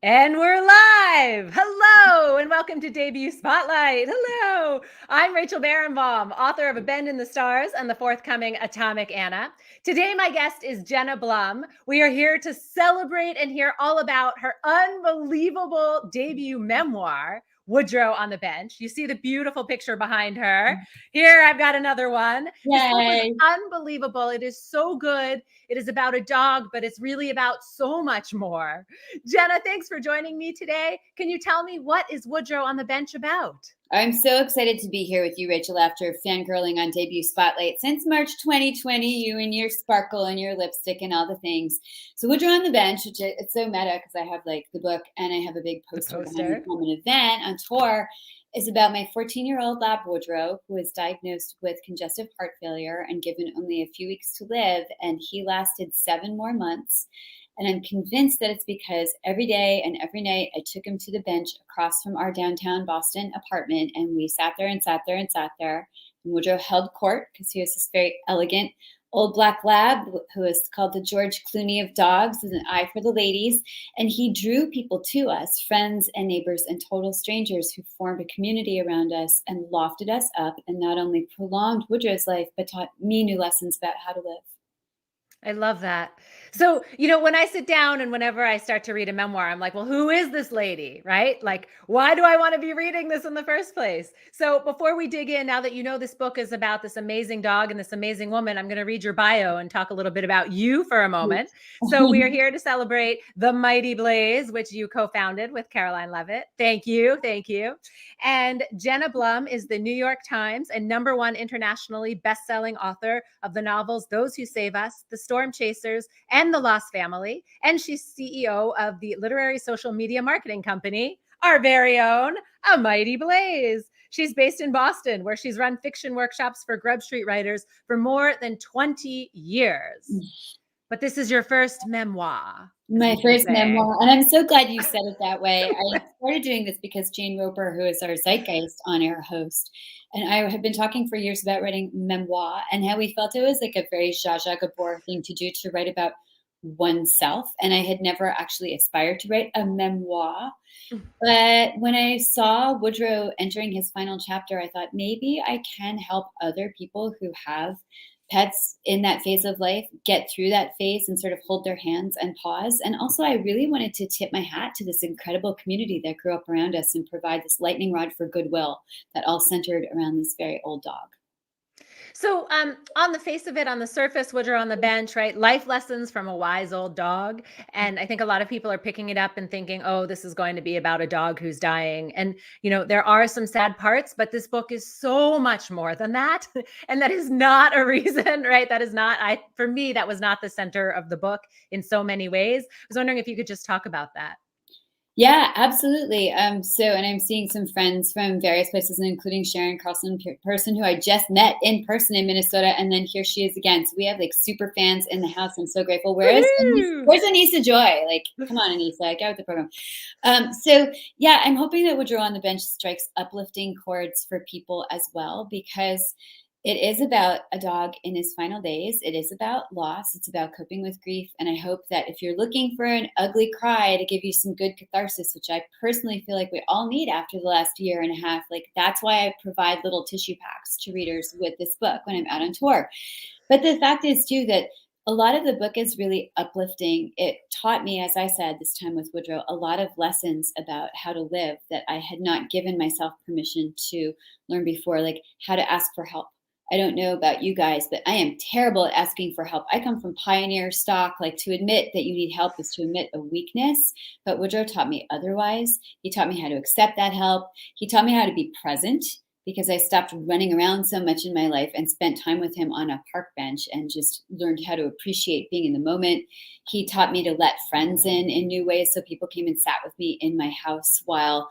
And we're live. Hello, and welcome to Debut Spotlight. Hello, I'm Rachel Barenbaum, author of A Bend in the Stars and the forthcoming Atomic Anna. Today, my guest is Jenna Blum. We are here to celebrate and hear all about her unbelievable debut memoir, Woodrow on the Bench. You see the beautiful picture behind her. Here, I've got another one. This book was Yay. unbelievable. It is so good. It is about a dog, but it's really about so much more. Jenna, thanks for joining me today. Can you tell me what is Woodrow on the Bench about? I'm so excited to be here with you, Rachel, after fangirling on Debut Spotlight since March 2020, you and your sparkle and your lipstick and all the things. So Woodrow on the Bench, which it's so meta because I have like the book and I have a big poster behind me from an event on tour, is about my 14-year-old lab Woodrow, who was diagnosed with congestive heart failure and given only a few weeks to live. And he lasted 7 more months. And I'm convinced that it's because every day and every night I took him to the bench across from our downtown Boston apartment, and we sat there and sat there and sat there. And Woodrow held court because he was this very elegant old black lab who is called the George Clooney of dogs, with an eye for the ladies. And he drew people to us, friends and neighbors and total strangers who formed a community around us and lofted us up and not only prolonged Woodrow's life, but taught me new lessons about how to live. I love that. So, when I sit down and whenever I start to read a memoir, I'm like, well, who is this lady, right? Like, why do I want to be reading this in the first place? So before we dig in, now that you know this book is about this amazing dog and this amazing woman, I'm going to read your bio and talk a little bit about you for a moment. So we are here to celebrate The Mighty Blaze, which you co-founded with Caroline Levitt. Thank you. Thank you. And Jenna Blum is the New York Times and #1 internationally best-selling author of the novels Those Who Save Us, The Storm Chasers, and The Lost Family. And she's CEO of the literary social media marketing company, our very own A Mighty Blaze. She's based in Boston, where she's run fiction workshops for Grub Street writers for more than 20 years. But this is your first memoir. My first memoir. And I'm so glad you said it that way. I started doing this because Jane Roper, who is our Zeitgeist on-air host, and I have been talking for years about writing memoir and how we felt it was like a very Zsa Zsa Gabor thing to do, to write about oneself. And I had never actually aspired to write a memoir. But when I saw Woodrow entering his final chapter, I thought maybe I can help other people who have pets in that phase of life get through that phase and sort of hold their hands and pause. And also, I really wanted to tip my hat to this incredible community that grew up around us and provide this lightning rod for goodwill that all centered around this very old dog. So on the face of it, on the surface, Woodrow on the Bench, right? Life lessons from a wise old dog. And I think a lot of people are picking it up and thinking, oh, this is going to be about a dog who's dying. And, there are some sad parts, but this book is so much more than that. And that is not a reason, right? That is not, for me, that was not the center of the book in so many ways. I was wondering if you could just talk about that. Yeah, absolutely. And I'm seeing some friends from various places, including Sharon Carlson, person who I just met in person in Minnesota, and then here she is again. So we have like super fans in the house. I'm so grateful. Where's Anissa Joy? Like, come on, Anissa, get with the program. Yeah, I'm hoping that Woodrow on the Bench strikes uplifting chords for people as well, because it is about a dog in his final days. It is about loss. It's about coping with grief. And I hope that if you're looking for an ugly cry to give you some good catharsis, which I personally feel like we all need after the last year and a half, like that's why I provide little tissue packs to readers with this book when I'm out on tour. But the fact is too that a lot of the book is really uplifting. It taught me, as I said this time with Woodrow, a lot of lessons about how to live that I had not given myself permission to learn before, like how to ask for help. I don't know about you guys, but I am terrible at asking for help. I come from pioneer stock. Like, to admit that you need help is to admit a weakness. But Woodrow taught me otherwise. He taught me how to accept that help. He taught me how to be present, because I stopped running around so much in my life and spent time with him on a park bench and just learned how to appreciate being in the moment. He taught me to let friends in new ways. So people came and sat with me in my house while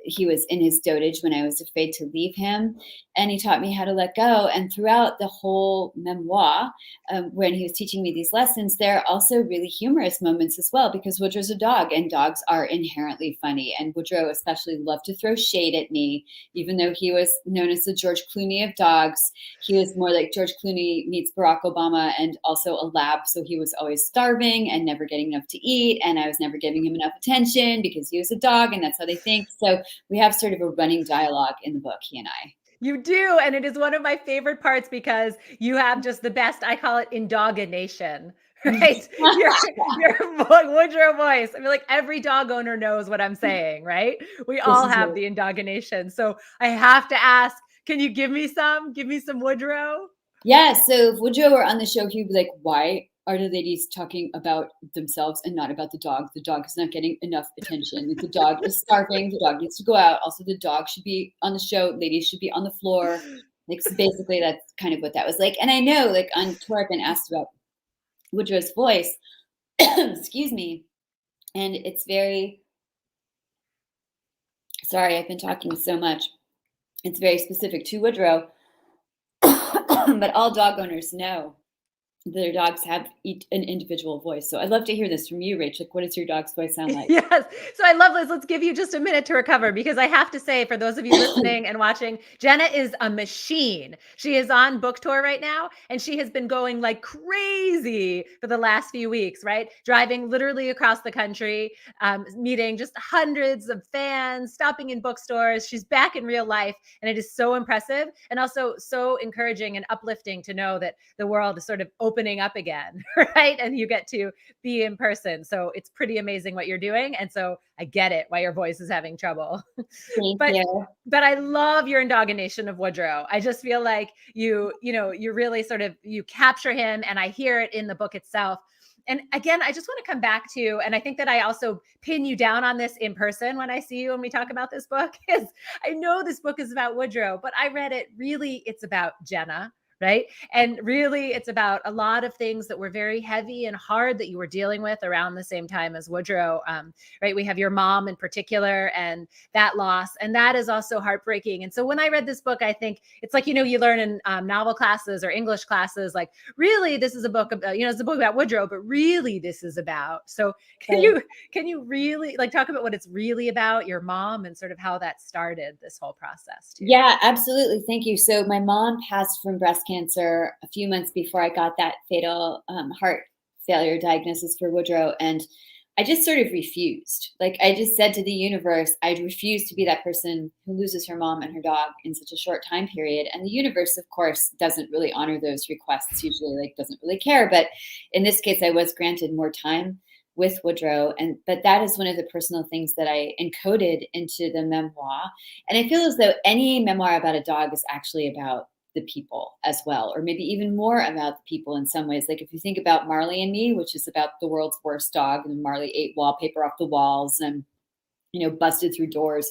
he was in his dotage when I was afraid to leave him. And he taught me how to let go. And throughout the whole memoir, when he was teaching me these lessons, there are also really humorous moments as well, because Woodrow's a dog and dogs are inherently funny. And Woodrow especially loved to throw shade at me, even though he was known as the George Clooney of dogs. He was more like George Clooney meets Barack Obama, and also a lab. So he was always starving and never getting enough to eat. And I was never giving him enough attention because he was a dog and that's how they think. So we have sort of a running dialogue in the book, he and I. You do. And it is one of my favorite parts because you have just the best, I call it indogination, right? Your Woodrow voice. I mean, like every dog owner knows what I'm saying, right? We This all is have it. the indogination. So I have to ask, can you give me some? Give me some Woodrow? Yeah. So if Woodrow were on the show, he'd be like, why are the ladies talking about themselves and not about the dog? The dog is not getting enough attention. The dog is starving. The dog needs to go out. Also, the dog should be on the show. Ladies should be on the floor. Like, so basically, that's kind of what that was like. And I know, like, on tour, I've been asked about Woodrow's voice. Excuse me. And it's very, sorry, I've been talking so much. It's very specific to Woodrow. But all dog owners know their dogs have an individual voice. So I'd love to hear this from you, Rach. Like, what does your dog's voice sound like? Yes. So I love this. Let's give you just a minute to recover because I have to say, for those of you listening and watching, Jenna is a machine. She is on book tour right now and she has been going like crazy for the last few weeks, right? Driving literally across the country, meeting just hundreds of fans, stopping in bookstores. She's back in real life and it is so impressive and also so encouraging and uplifting to know that the world is sort of opening up again, right? And you get to be in person. So it's pretty amazing what you're doing. And so I get it why your voice is having trouble. Thank but you. but I love your indogination of Woodrow. I just feel like you really sort of you capture him and I hear it in the book itself. And again, I just want to come back to, and I think that I also pin you down on this in person when I see you and we talk about this book, is I know this book is about Woodrow, but I read it really, it's about Jenna, right? And really, it's about a lot of things that were very heavy and hard that you were dealing with around the same time as Woodrow, right? We have your mom in particular and that loss, and that is also heartbreaking. And so when I read this book, I think it's like, you learn in novel classes or English classes, like really, this is a book about, it's a book about Woodrow, but really this is about. So can you really like talk about what it's really about, your mom, and sort of how that started this whole process too? Yeah, absolutely. Thank you. So my mom passed from breast cancer a few months before I got that fatal heart failure diagnosis for Woodrow. And I just sort of refused. Like, I just said to the universe, I refuse to be that person who loses her mom and her dog in such a short time period. And the universe, of course, doesn't really honor those requests usually, like doesn't really care. But in this case, I was granted more time with Woodrow. But that is one of the personal things that I encoded into the memoir. And I feel as though any memoir about a dog is actually about the people as well, or maybe even more about the people in some ways. Like if you think about Marley and Me, which is about the world's worst dog, and Marley ate wallpaper off the walls and, busted through doors.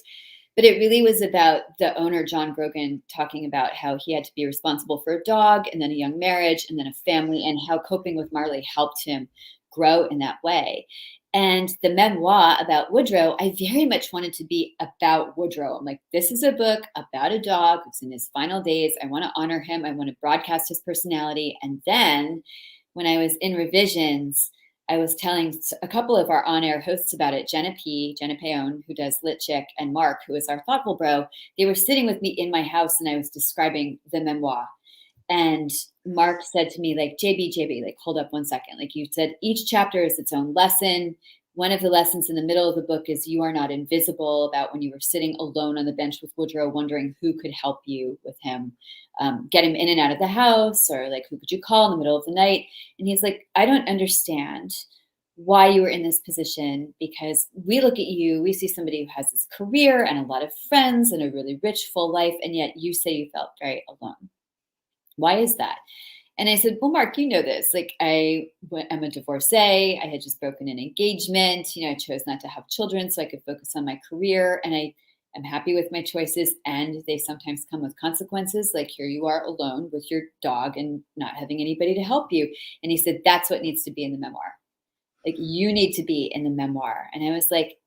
But it really was about the owner, John Grogan, talking about how he had to be responsible for a dog and then a young marriage and then a family, and how coping with Marley helped him grow in that way. And the memoir about Woodrow, I very much wanted to be about Woodrow. I'm like, this is a book about a dog who's in his final days. I want to honor him. I want to broadcast his personality. And then when I was in revisions, I was telling a couple of our on-air hosts about it, Jenna Payon, who does Lit Chick, and Mark, who is our thoughtful bro. They were sitting with me in my house and I was describing the memoir. And Mark said to me, like, JB, like, hold up one second. Like you said, each chapter is its own lesson. One of the lessons in the middle of the book is you are not invisible, about when you were sitting alone on the bench with Woodrow, wondering who could help you with him, get him in and out of the house, or like, who could you call in the middle of the night? And he's like, I don't understand why you were in this position, because we look at you, we see somebody who has this career and a lot of friends and a really rich, full life, and yet you say you felt very alone. Why is that? And I said, well, Mark, you know this. Like, I'm a divorcee. I had just broken an engagement. I chose not to have children so I could focus on my career. And I am happy with my choices. And they sometimes come with consequences. Like, here you are alone with your dog and not having anybody to help you. And he said, that's what needs to be in the memoir. Like, you need to be in the memoir. And I was like,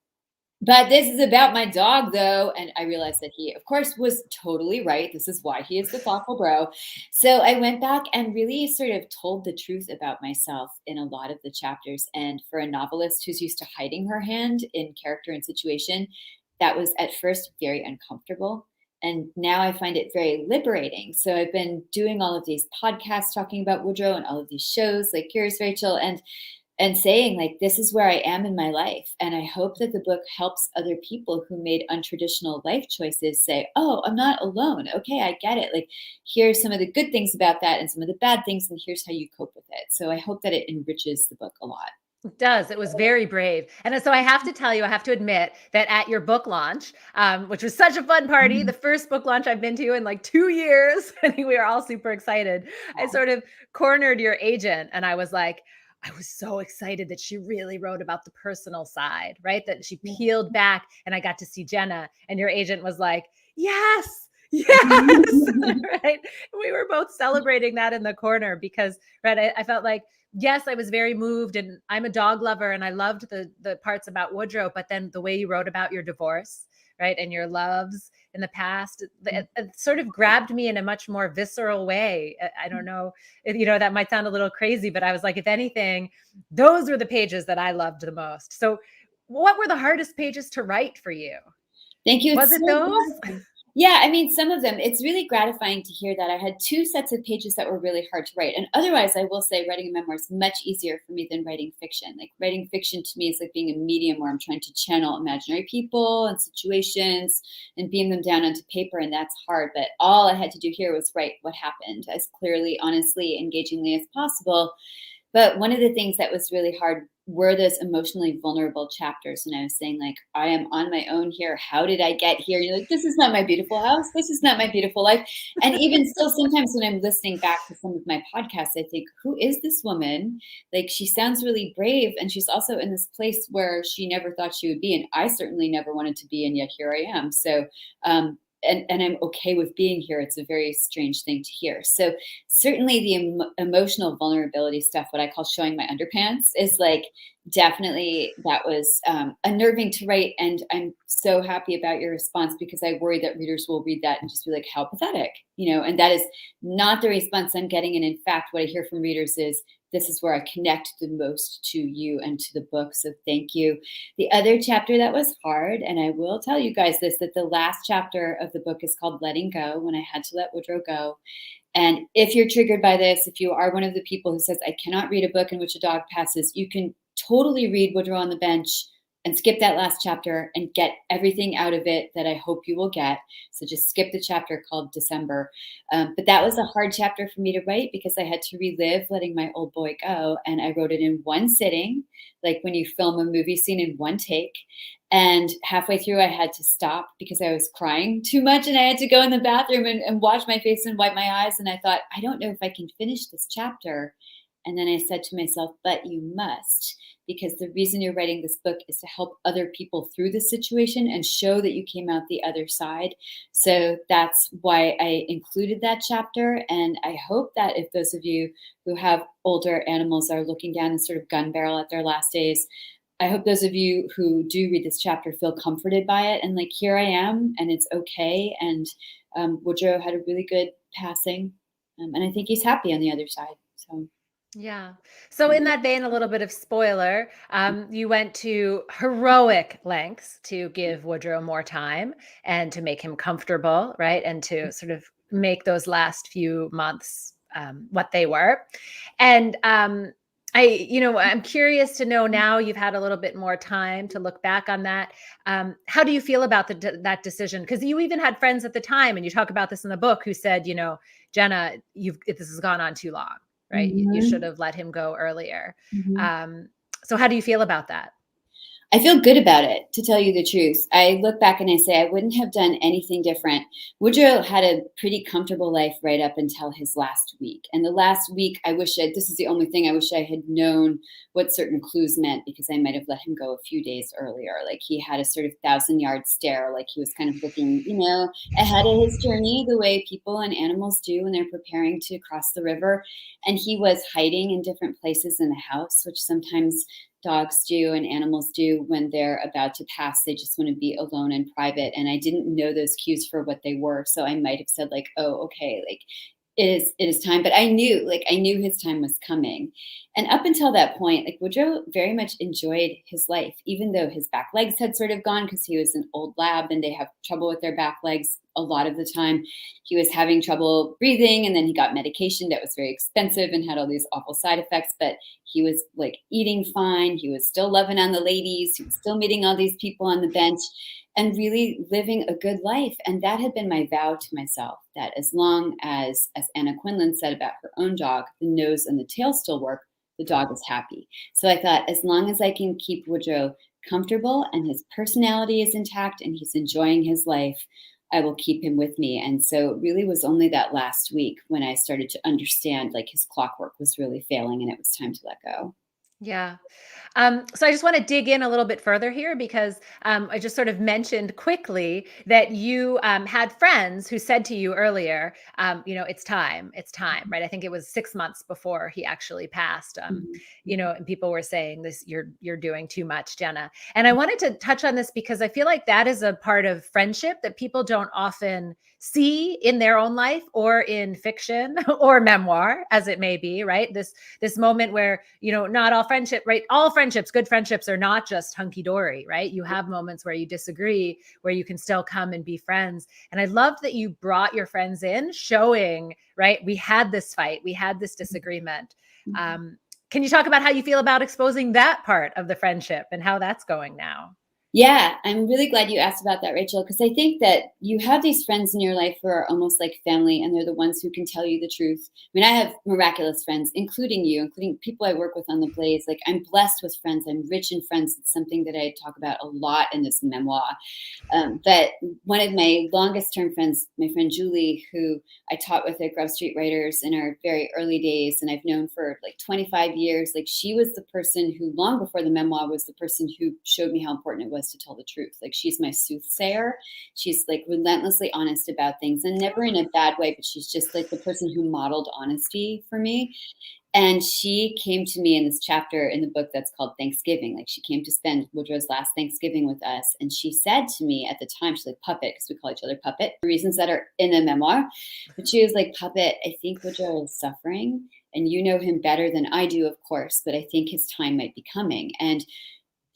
But this is about my dog, though. And I realized that he, of course, was totally right. This is why he is the thoughtful bro. So I went back and really sort of told the truth about myself in a lot of the chapters. And for a novelist who's used to hiding her hand in character and situation, that was at first very uncomfortable. And now I find it very liberating. So I've been doing all of these podcasts talking about Woodrow and all of these shows like yours, Rachel. And saying like, this is where I am in my life. And I hope that the book helps other people who made untraditional life choices say, oh, I'm not alone. Okay, I get it. Like, here's some of the good things about that and some of the bad things, and here's how you cope with it. So I hope that it enriches the book a lot. It does. It was very brave. And so I have to tell you, I have to admit that at your book launch, which was such a fun party, the first book launch I've been to in like 2 years, I think we were all super excited. I sort of cornered your agent and I was like, I was so excited that she really wrote about the personal side, right? That she peeled back and I got to see Jenna and your agent was like, yes, yes, right? We were both celebrating that in the corner because, right, I felt like, yes, I was very moved and I'm a dog lover and I loved the parts about Woodrow, but then the way you wrote about your divorce, right? And your loves in the past, it sort of grabbed me in a much more visceral way. I don't know, that might sound a little crazy, but I was like, if anything, those were the pages that I loved the most. So what were the hardest pages to write for you? Thank you. Was it those? Yeah, I mean, some of them, it's really gratifying to hear that. I had two sets of pages that were really hard to write. And otherwise, I will say writing a memoir is much easier for me than writing fiction. Like writing fiction to me is like being a medium where I'm trying to channel imaginary people and situations and beam them down onto paper. And that's hard. But all I had to do here was write what happened as clearly, honestly, engagingly as possible. But one of the things that was really hard were those emotionally vulnerable chapters. And I was saying, like, I am on my own here. How did I get here? You're like, this is not my beautiful house. This is not my beautiful life. And even still, sometimes when I'm listening back to some of my podcasts, I think, who is this woman? Like, she sounds really brave. And she's also in this place where she never thought she would be. And I certainly never wanted to be. And yet here I am. So, and I'm okay with being here. It's a very strange thing to hear. So certainly the emotional vulnerability stuff, what I call showing my underpants, is like definitely that was unnerving to write. And I'm so happy about your response because I worry that readers will read that and just be like, how pathetic, and that is not the response I'm getting. And in fact, what I hear from readers is, this is where I connect the most to you and to the book. So thank you. The other chapter that was hard, and I will tell you guys this, that the last chapter of the book is called Letting Go, when I had to let Woodrow go. And if you're triggered by this, if you are one of the people who says, I cannot read a book in which a dog passes, you can totally read Woodrow on the Bench and skip that last chapter and get everything out of it that I hope you will get. So just skip the chapter called December. But that was a hard chapter for me to write because I had to relive letting my old boy go. And I wrote it in one sitting, like when you film a movie scene in one take. And halfway through, I had to stop because I was crying too much. And I had to go in the bathroom and wash my face and wipe my eyes. And I thought, I don't know if I can finish this chapter. And then I said to myself, but you must, because the reason you're writing this book is to help other people through the situation and show that you came out the other side. So that's why I included that chapter. And I hope that if those of you who have older animals are looking down and sort of gun barrel at their last days, I hope those of you who do read this chapter feel comforted by it. And like, here I am, and it's okay. And Woodrow had a really good passing. And I think he's happy on the other side. So. Yeah. So in that vein, a little bit of spoiler, you went to heroic lengths to give Woodrow more time and to make him comfortable, right? And to sort of make those last few months what they were. And I'm curious to know now you've had a little bit more time to look back on that. How do you feel about that decision? Because you even had friends at the time, and you talk about this in the book, who said, Jenna, this has gone on too long. Right. Mm-hmm. You should have let him go earlier. Mm-hmm. So how do you feel about that? I feel good about it, to tell you the truth. I look back and I say I wouldn't have done anything different. Woodrow had a pretty comfortable life right up until his last week. And the last week, this is the only thing I wish I had known what certain clues meant, because I might have let him go a few days earlier. Like, he had a sort of 1,000-yard stare, like he was kind of looking, ahead of his journey, the way people and animals do when they're preparing to cross the river. And he was hiding in different places in the house, which sometimes dogs do and animals do when they're about to pass. They just want to be alone and private. And I didn't know those cues for what they were. So I might have said like, oh, okay, like it is time. But I knew his time was coming. And up until that point, like Woodrow very much enjoyed his life, even though his back legs had sort of gone because he was an old lab and they have trouble with their back legs a lot of the time. He was having trouble breathing, and then he got medication that was very expensive and had all these awful side effects, but he was like eating fine. He was still loving on the ladies. He was still meeting all these people on the bench and really living a good life. And that had been my vow to myself, that as long as Anna Quinlan said about her own dog, the nose and the tail still work, the dog is happy. So I thought, as long as I can keep Woodrow comfortable and his personality is intact and he's enjoying his life, I will keep him with me. And so it really was only that last week when I started to understand like his clockwork was really failing and it was time to let go. Yeah. So I just want to dig in a little bit further here because I just sort of mentioned quickly that you had friends who said to you earlier, it's time, right? I think it was 6 months before he actually passed. And people were saying this, you're doing too much, Jenna. And I wanted to touch on this because I feel like that is a part of friendship that people don't often see in their own life or in fiction or memoir, as it may be, right? This moment where, not all friendship, right? All friendships, good friendships are not just hunky dory, right? You have moments where you disagree, where you can still come and be friends. And I loved that you brought your friends in, showing, right? We had this fight, we had this disagreement. Can you talk about how you feel about exposing that part of the friendship and how that's going now? Yeah, I'm really glad you asked about that, Rachel, because I think that you have these friends in your life who are almost like family, and they're the ones who can tell you the truth. I mean, I have miraculous friends, including you, including people I work with on the Blaze. Like, I'm blessed with friends. I'm rich in friends. It's something that I talk about a lot in this memoir. But one of my longest term friends, my friend Julie, who I taught with at Grove Street Writers in our very early days, and I've known for like 25 years, like she was the person who, long before the memoir, was the person who showed me how important it was to tell the truth. Like, she's my soothsayer. She's like relentlessly honest about things, and never in a bad way, but she's just like the person who modeled honesty for me. And she came to me in this chapter in the book that's called Thanksgiving. Like, she came to spend Woodrow's last Thanksgiving with us. And she said to me at the time, she's like, Puppet, because we call each other Puppet, for reasons that are in the memoir. But she was like, Puppet, I think Woodrow is suffering. And you know him better than I do, of course, but I think his time might be coming. And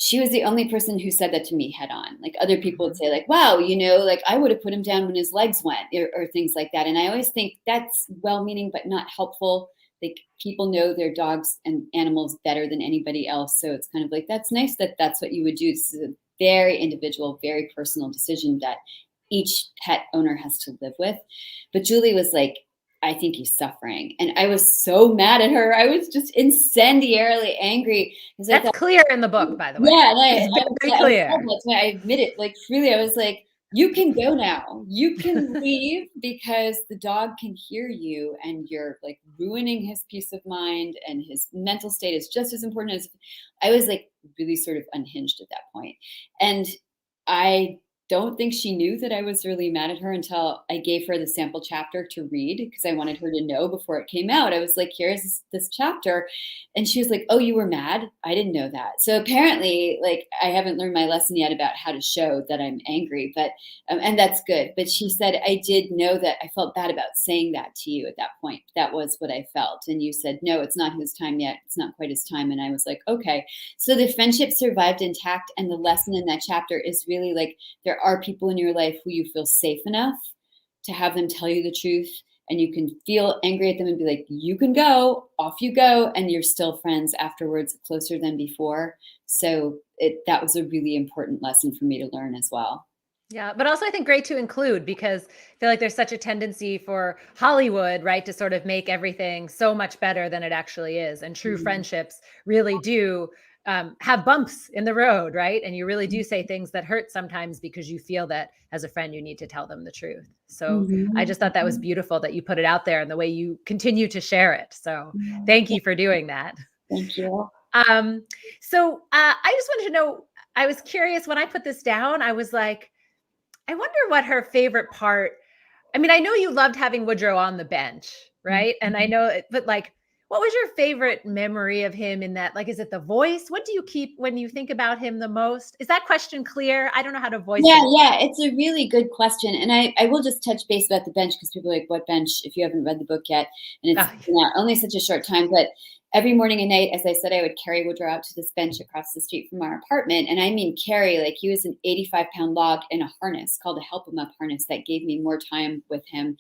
she was the only person who said that to me head on. Like, other people would say like, wow, like I would have put him down when his legs went, or things like that. And I always think that's well-meaning, but not helpful. Like, people know their dogs and animals better than anybody else. So it's kind of like, that's nice that that's what you would do. This is a very individual, very personal decision that each pet owner has to live with. But Julie was like, I think he's suffering. And I was so mad at her. I was just incendiarily angry. That's clear in the book, by the way. Yeah, and it's very clear. That's why I admit it. Like, really, I was like, you can go now. You can leave, because the dog can hear you, and you're like ruining his peace of mind, and his mental state is just as important as. I was like really sort of unhinged at that point. And I don't think she knew that I was really mad at her until I gave her the sample chapter to read, because I wanted her to know before it came out. I was like, here's this chapter. And she was like, oh, you were mad? I didn't know that. So apparently, like, I haven't learned my lesson yet about how to show that I'm angry, but, and that's good. But she said, I did know that I felt bad about saying that to you at that point. That was what I felt. And you said, no, it's not his time yet. It's not quite his time. And I was like, okay. So the friendship survived intact. And the lesson in that chapter is really like, there are people in your life who you feel safe enough to have them tell you the truth, and you can feel angry at them and be like, you can go, off you go, and you're still friends afterwards, closer than before. So that was a really important lesson for me to learn as well. Yeah, but also I think great to include, because I feel like there's such a tendency for Hollywood, right, to sort of make everything so much better than it actually is. And true friendships really do have bumps in the road, right? And you really do say things that hurt sometimes because you feel that as a friend, you need to tell them the truth. So I just thought that was beautiful that you put it out there and the way you continue to share it. So thank you for doing that. Thank you. So I just wanted to know, I was curious when I put this down, I was like, I wonder what her favorite part. I mean, I know you loved having Woodrow on the bench, right? And I know, but like, What was your favorite memory of him in that? Like, is it the voice? What do you keep when you think about him the most? Is that question clear? I don't know how to voice Yeah, it. yeah, it's a really good question, and I will just touch base about the bench because people are like, "What bench?" If you haven't read the book yet, and it's Oh, been out only such a short time, but every morning and night, as I said, I would carry Woodrow out to this bench across the street from our apartment, and I mean carry, like he was an 85-pound log in a harness called a help him up harness that gave me more time with him,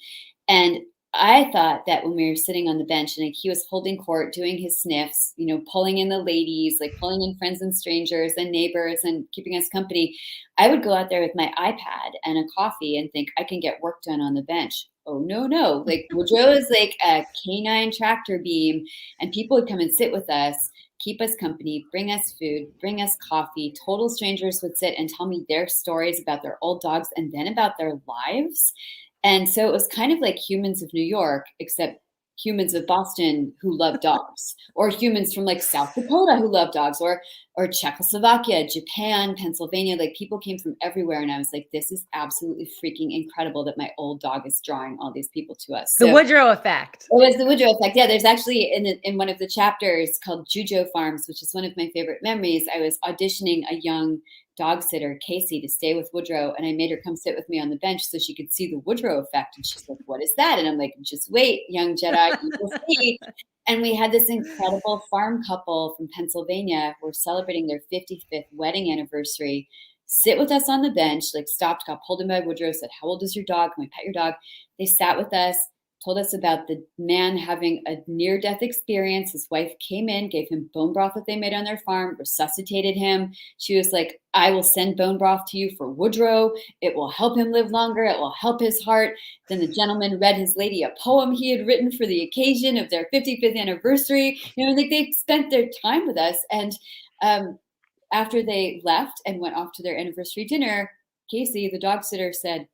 and I thought that when we were sitting on the bench and like he was holding court, doing his sniffs, you know, pulling in the ladies, like pulling in friends and strangers and neighbors and keeping us company, I would go out there with my iPad and a coffee and think I can get work done on the bench. Oh no, no. Like Woodrow is like a canine tractor beam, and people would come and sit with us, keep us company, bring us food, bring us coffee. Total strangers would sit and tell me their stories about their old dogs and then about their lives. And so it was kind of like Humans of New York, except humans of Boston who love dogs, or humans from like South Dakota who love dogs, or Czechoslovakia, Japan, Pennsylvania. Like people came from everywhere, and I was like, this is absolutely freaking incredible that my old dog is drawing all these people to us. the So Woodrow Effect. it was the Woodrow Effect. Yeah, there's actually in one of the chapters called Jujo Farms, which is one of my favorite memories. I was auditioning a young dog sitter, Casey, to stay with Woodrow, and I made her come sit with me on the bench so she could see the Woodrow Effect. And she's like, "What is that?" And I'm like, "Just wait, young Jedi, you will see." And we had this incredible farm couple from Pennsylvania who were celebrating their 55th wedding anniversary. Sit with us on the bench, like stopped, got pulled in by Woodrow, said, "How old is your dog? Can we pet your dog?" They sat with us, told us about the man having a near death experience. His wife came in, gave him bone broth that they made on their farm, resuscitated him. She was like, "I will send bone broth to you for Woodrow. It will help him live longer. It will help his heart." Then the gentleman read his lady a poem he had written for the occasion of their 55th anniversary. You know, like they spent their time with us. And after they left and went off to their anniversary dinner, Casey, the dog sitter, said,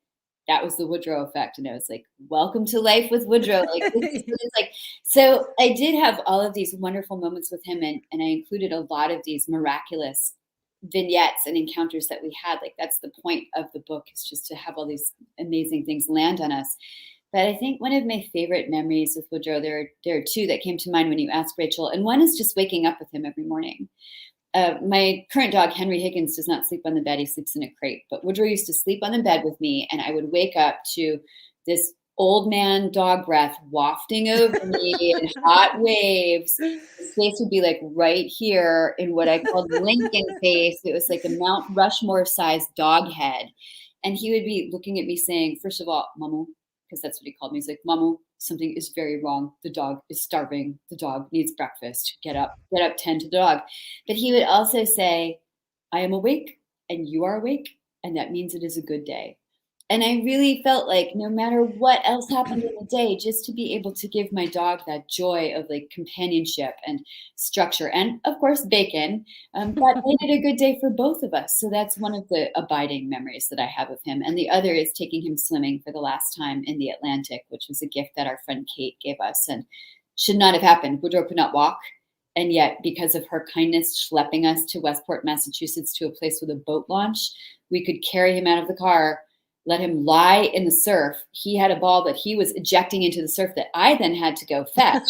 "That was the Woodrow Effect." And I was like, "Welcome to life with Woodrow." Like this is what it's like. So I did have all of these wonderful moments with him, and I included a lot of these miraculous vignettes and encounters that we had. Like that's the point of the book, is just to have all these amazing things land on us. But I think one of my favorite memories with Woodrow, there are two that came to mind when you asked, Rachel, and one is just waking up with him every morning. My current dog, Henry Higgins, does not sleep on the bed. He sleeps in a crate. But Woodrow used to sleep on the bed with me, and I would wake up to this old man dog breath wafting over me in hot waves. His face would be like right here in what I called Lincoln face. It was like a Mount Rushmore sized dog head. And he would be looking at me saying, first of all, "Mamu," because that's what he called me. He's like, "Mamu, something is very wrong. The dog is starving. The dog needs breakfast. Get up, tend to the dog." But he would also say, "I am awake and you are awake, and that means it is a good day." And I really felt like no matter what else happened in the day, just to be able to give my dog that joy of like companionship and structure, and of course bacon, that made it a good day for both of us. So that's one of the abiding memories that I have of him. And the other is taking him swimming for the last time in the Atlantic, which was a gift that our friend Kate gave us and should not have happened. Woodrow could not walk. And yet, because of her kindness, schlepping us to Westport, Massachusetts, to a place with a boat launch, we could carry him out of the car, let him lie in the surf. He had a ball that he was ejecting into the surf that I then had to go fetch.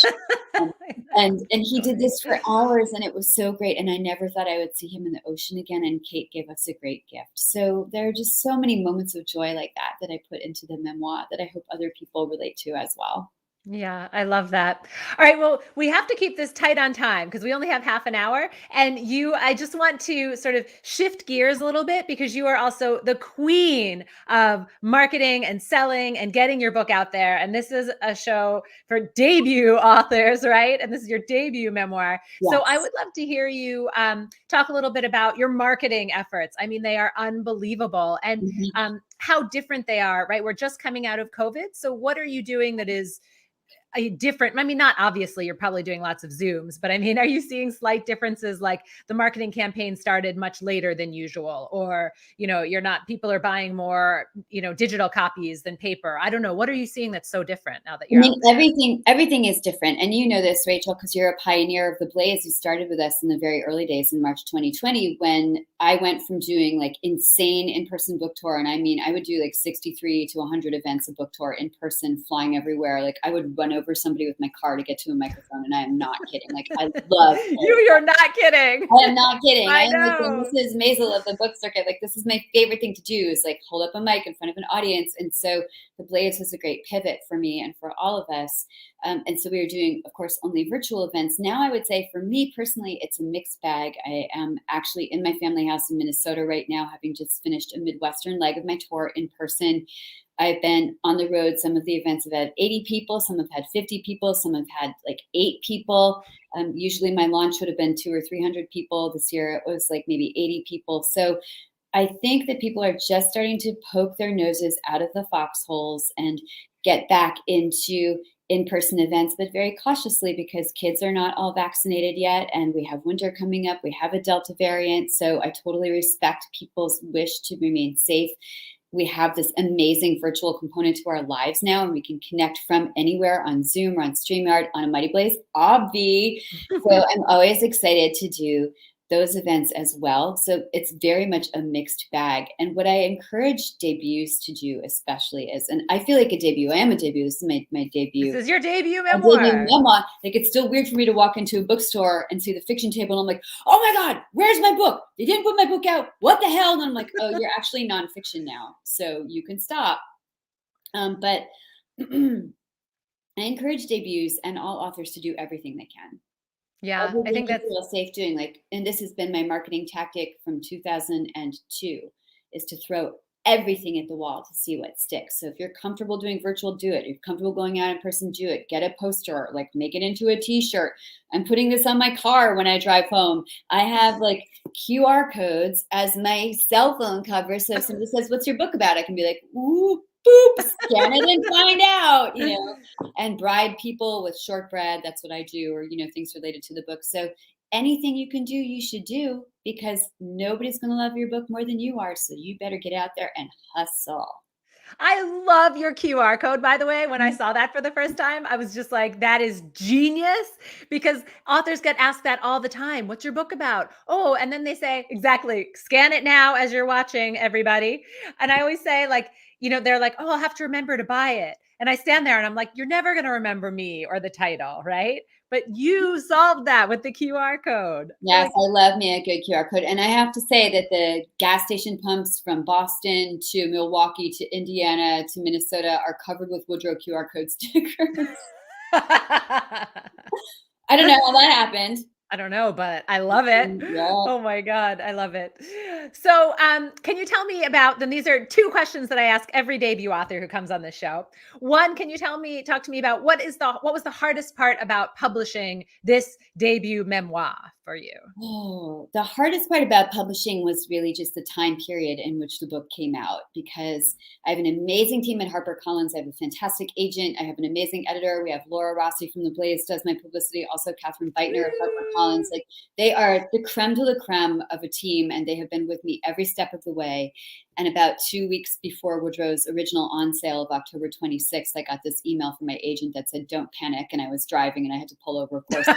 Um, and he did this for hours, and it was so great. And I never thought I would see him in the ocean again. And Kate gave us a great gift. So there are just so many moments of joy like that that I put into the memoir that I hope other people relate to as well. Yeah, I love that. All right, well, we have to keep this tight on time because we only have half an hour. And I just want to sort of shift gears a little bit because you are also the queen of marketing and selling and getting your book out there. And this is a show for debut authors, right? And this is your debut memoir. So I Yes. would love to hear you talk a little bit about your marketing efforts. I mean, they are unbelievable, and Mhm. how different they are, right? We're just coming out of COVID. So what are you doing that is a different, I mean, not obviously you're probably doing lots of Zooms, but I mean, are you seeing slight differences, like the marketing campaign started much later than usual, or, you're not, people are buying more, digital copies than paper? I don't know. What are you seeing that's so different now that I you're mean, out there? everything is different. And you know this, Rachel, because you're a pioneer of the Blaze. You started with us in the very early days in March 2020, when I went from doing like insane in-person book tour. And I mean, I would do like 63 to 100 events a book tour in person, flying everywhere. Like I would run over over somebody with my car to get to a microphone. And I am not kidding. Like, I love it. You're not kidding. I am not kidding. I am like the know. Mrs. Maisel of the book circuit. Like, this is my favorite thing to do, is like hold up a mic in front of an audience. And so the Blaze was a great pivot for me and for all of us. And so we were doing, of course, only virtual events. Now I would say for me personally, it's a mixed bag. I am actually in my family house in Minnesota right now, having just finished a Midwestern leg of my tour in person. I've been on the road. Some of the events have had 80 people, some have had 50 people, some have had like 8 people. Usually my launch would have been 200 or 300 people. This year it was like maybe 80 people. So I think that people are just starting to poke their noses out of the foxholes and get back into in-person events, but very cautiously, because kids are not all vaccinated yet. And we have winter coming up. We have a Delta variant. So I totally respect people's wish to remain safe. We have this amazing virtual component to our lives now, and we can connect from anywhere on Zoom or on StreamYard on a Mighty Blaze, obvi. So I'm always excited to do those events as well. So it's very much a mixed bag. And what I encourage debuts to do especially is, and I feel like a debut, I am a debut, this is my debut. This is your debut A memoir. debut memoir. Like, it's still weird for me to walk into a bookstore and see the fiction table and I'm like, oh my God, where's my book? They didn't put my book out. What the hell? And I'm like, oh, you're actually nonfiction now, so you can stop. But I encourage debuts and all authors to do everything they can. Yeah, I think that's feel safe doing, like, and this has been my marketing tactic from 2002, is to throw everything at the wall to see what sticks. So if you're comfortable doing virtual, do it. If you're comfortable going out in person, do it. Get a poster, like make it into a t-shirt. I'm putting this on my car when I drive home. I have like QR codes as my cell phone cover. So if somebody says, what's your book about? I can be like, ooh, boop, scan it and find out, you know, and bribe people with shortbread. That's what I do, or, you know, things related to the book. So anything you can do, you should do, because nobody's going to love your book more than you are. So you better get out there and hustle. I love your QR code, by the way. When I saw that for the first time, I was just like, that is genius, because authors get asked that all the time. What's your book about? Oh, and then they say, exactly, scan it now as you're watching, everybody. And I always say, like, you know, they're like, oh, I'll have to remember to buy it. And I stand there and I'm like, you're never going to remember me or the title, right? But you solved that with the QR code. Yes, I love me a good QR code. And I have to say that the gas station pumps from Boston to Milwaukee to Indiana to Minnesota are covered with Woodrow QR code stickers. I don't know how that happened. I don't know, but I love it. Yeah. Oh my God, I love it. So, can you tell me about, then these are 2 questions that I ask every debut author who comes on this show. One, can you talk to me about what was the hardest part about publishing this debut memoir for you? Oh, the hardest part about publishing was really just the time period in which the book came out, because I have an amazing team at HarperCollins. I have a fantastic agent. I have an amazing editor. We have Laura Rossi from The Blaze does my publicity. Also, Catherine Beitner of HarperCollins. Like, they are the creme de la creme of a team, and they have been with me every step of the way. And about 2 weeks before Woodrow's original on sale of October 26th, I got this email from my agent that said, "Don't panic." And I was driving, and I had to pull over, of course.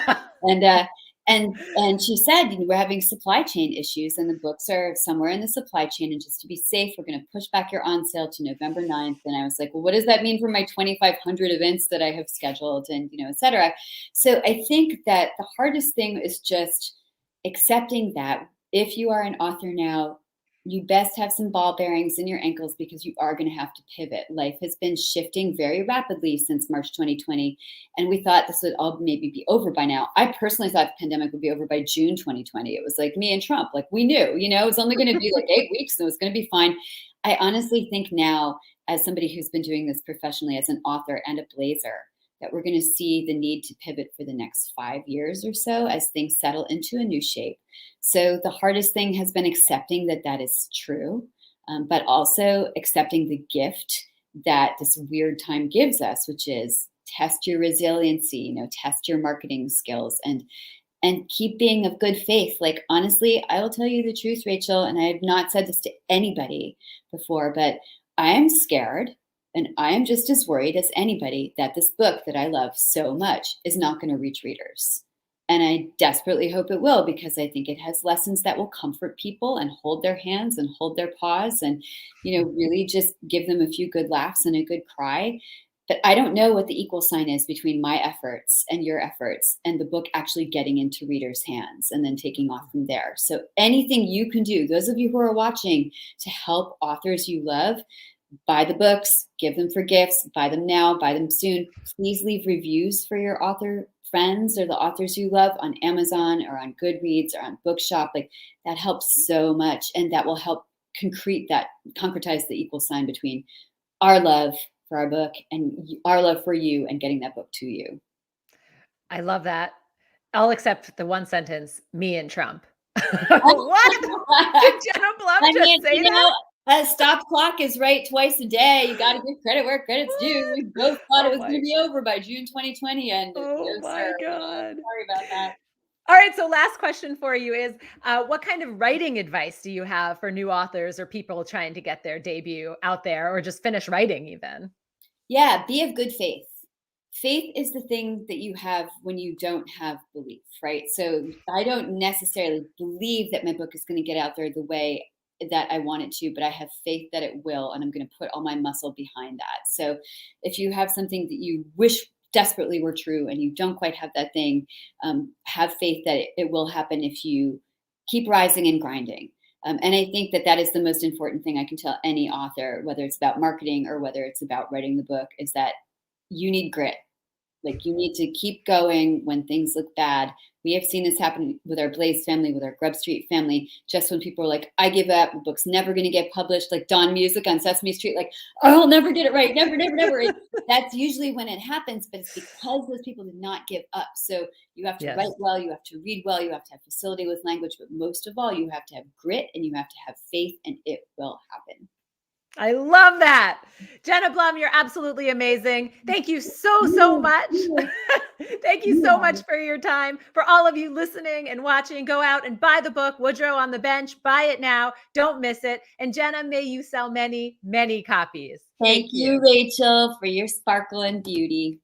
And she said, we're having supply chain issues, and the books are somewhere in the supply chain. And just to be safe, we're going to push back your on sale to November 9th. And I was like, well, what does that mean for my 2,500 events that I have scheduled, and, you know, et cetera. So I think that the hardest thing is just accepting that if you are an author now, you best have some ball bearings in your ankles, because you are going to have to pivot. Life has been shifting very rapidly since March 2020. And we thought this would all maybe be over by now. I personally thought the pandemic would be over by June 2020. It was like me and Trump, like, we knew, you know, it was only going to be like 8 weeks and it was going to be fine. I honestly think now, as somebody who's been doing this professionally as an author and a blazer, that we're going to see the need to pivot for the next 5 years or so as things settle into a new shape. So the hardest thing has been accepting that that is true, but also accepting the gift that this weird time gives us, which is test your resiliency, you know, test your marketing skills, and keep being of good faith. Like, honestly, I will tell you the truth, Rachel, and I have not said this to anybody before, but I am scared. And I am just as worried as anybody that this book that I love so much is not going to reach readers. And I desperately hope it will, because I think it has lessons that will comfort people and hold their hands and hold their paws and, you know, really just give them a few good laughs and a good cry. But I don't know what the equal sign is between my efforts and your efforts and the book actually getting into readers' hands and then taking off from there. So anything you can do, those of you who are watching, to help authors you love, buy the books, give them for gifts, buy them now, buy them soon. Please leave reviews for your author friends or the authors you love on Amazon or on Goodreads or on Bookshop. Like, that helps so much, and that will help concretize the equal sign between our love for our book and our love for you and getting that book to you. I love that. I'll accept the one sentence, me and Trump. What? Did Jenna Blum I just mean, say that? a stop clock is right twice a day. You got to give credit where credit's due. We both thought it Oh was going to my, be over by June 2020, and oh no, sir. my God. Sorry about that. All right. So, last question for you is what kind of writing advice do you have for new authors or people trying to get their debut out there or just finish writing, even? Yeah, be of good faith. Faith is the thing that you have when you don't have belief, right? So I don't necessarily believe that my book is going to get out there the way that I want it to, but I have faith that it will, and I'm going to put all my muscle behind that. So if you have something that you wish desperately were true and you don't quite have that thing, have faith that it will happen if you keep rising and grinding. And I think that that is the most important thing I can tell any author, whether it's about marketing or whether it's about writing the book, is that you need grit. Like, you need to keep going when things look bad. We have seen this happen with our Blaze family, with our Grub Street family. Just when people are like, I give up, the book's never going to get published, like Dawn Music on Sesame Street, like, oh, I'll never get it right. Never, never, never. That's usually when it happens, but it's because those people did not give up. So you have to Yes. write well, you have to read well, you have to have facility with language, but most of all, you have to have grit and you have to have faith, and it will happen. I love that. Jenna Blum, you're absolutely amazing. Thank you so much. Thank you so much for your time. For all of you listening and watching, go out and buy the book, Woodrow on the Bench. Buy it now. Don't miss it. And Jenna, may you sell many, many copies. Thank you, Rachel, for your sparkle and beauty.